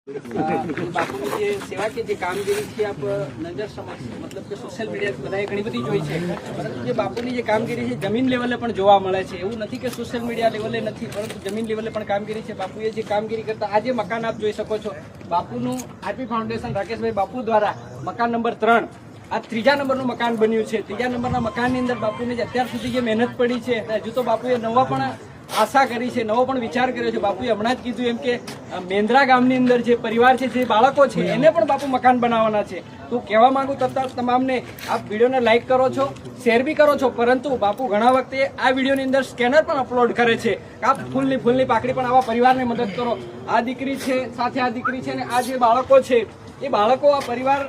બાપુની જે સેવા કે જે કામગીરી છે આપ નજર સમક્ષ મતલબ કે સોશિયલ મીડિયા બધાએ ઘણી બધી જોઈ છે, પરંતુ જે બાપુની જે કામગીરી છે જમીન લેવલે પણ જોવા મળે છે. એવું નથી કે સોશિયલ મીડિયા લેવલે નથી, પરંતુ જમીન લેવલે પણ કામગીરી છે. બાપુએ જે કામગીરી કરતા આજે મકાન આપ જોઈ શકો છો, બાપુનું આરપી ફાઉન્ડેશન રાકેશભાઈ બાપુ દ્વારા મકાન નંબર 3 આ 3જા નંબરનું મકાન બન્યું છે. 3જા નંબરના મકાનની અંદર બાપુને અત્યાર સુધી જે મહેનત પડી છે, હજુ તો બાપુએ નવા પણ આશા કરી છે, નવો પણ વિચાર કર્યો છે. બાપુએ હમણાં જ કીધું એમ કે મેંદરા ગામની અંદર જે પરિવાર છે, જે બાળકો છે, એને પણ બાપુ મકાન બનાવવાના છે. તો કહેવા માંગુ તમામને, આપ વિડીયોને લાઈક કરો છો, શેર બી કરો છો, પરંતુ બાપુ ઘણા વખતે આ વિડીયોની અંદર સ્કેનર પણ અપલોડ કરે છે. આપ ફૂલની પાકડી પણ આવા પરિવારને મદદ કરો. આ દીકરી છે, સાથે આ દીકરી છે, અને આ જે બાળકો છે, એ બાળકો આ પરિવાર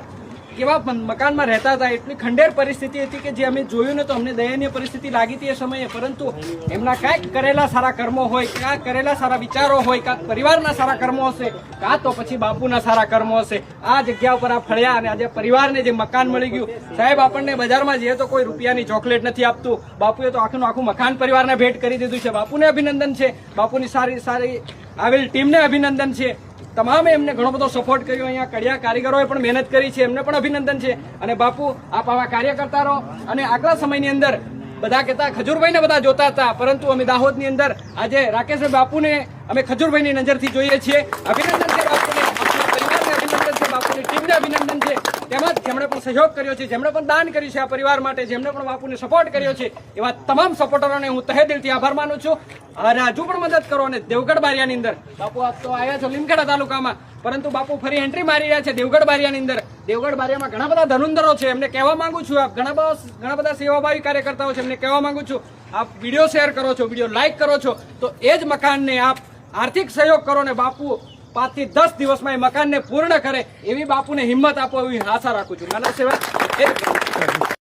કેવા મકાનમાં રહેતા હતા, એટલી ખંડેર પરિસ્થિતિ હતી કે જે અમે જોયું ને તો અમને દયનીય પરિસ્થિતિ લાગી હતી એ સમયે. પરંતુ એમના કાંઈક કરેલા સારા કર્મો હોય, કાંઈક કરેલા સારા વિચારો હોય, કાંઈક પરિવારના સારા કર્મો હશે, કાં તો પછી બાપુના સારા કર્મો હશે. આ જગ્યા ઉપર આ ફળ્યા અને આજે પરિવારને જે મકાન મળી ગયું. સાહેબ, આપણને બજારમાં જઈએ તો કોઈ રૂપિયાની ચોકલેટ નથી આપતું, બાપુએ તો આખું મકાન પરિવારને ભેટ કરી દીધું છે. બાપુને અભિનંદન છે, બાપુની સારી આવેલ ટીમને અભિનંદન છે. તમામે એમને ઘણો બધો સપોર્ટ કર્યો. અહીંયા કડિયા કારીગરોએ પણ મહેનત કરી છે, એમને પણ અભિનંદન છે. અને બાપુ, આપ આવા કાર્ય કરતા રહો. અને આગલા સમયની અંદર બધા કહેતા ખજૂરભાઈને બધા જોતા હતા, પરંતુ અમે દાહોદની અંદર આજે રાકેશભાઈ બાપુને અમે ખજૂરભાઈની નજરથી જોઈએ છીએ. અભિનંદન છે બાપુને, આપણા પરિવારને અભિનંદન છે, બાપુની ટીમને અભિનંદન છે. તેમજ જેમણે પણ સહયોગ કર્યો છે, જેમણે પણ દાન કર્યું છે આ પરિવાર માટે, જેમણે પણ બાપુને સપોર્ટ કર્યો છે, એવા તમામ સપોર્ટરોને હું તહે દિલથી આભાર માનું છું. અને હજુ પણ મદદ કરો. અને દેવગઢ બારિયાની અંદર બાપુ આપ તો આવ્યા છો લીમખેડા તાલુકામાં, પરંતુ બાપુ ફરી એન્ટ્રી મારી રહ્યા છે દેવગઢ બારિયાની અંદર. દેવગઢ બારિયામાં ઘણા બધા ધનુંધરો છે, એમને કહેવા માંગુ છું, આપ ઘણા બધા સેવાભાવી કાર્યકર્તાઓ છે, એમને કહેવા માંગુ છું, આપ વિડીયો શેર કરો છો, વિડીયો લાઈક કરો છો, તો એ જ મકાનને આપ આર્થિક સહયોગ કરો ને બાપુ 5 થી 10 દિવસમાં એ મકાનને પૂર્ણ કરે એવી બાપુને હિંમત આપો, એવી આશા રાખું છું. માનવ સેવા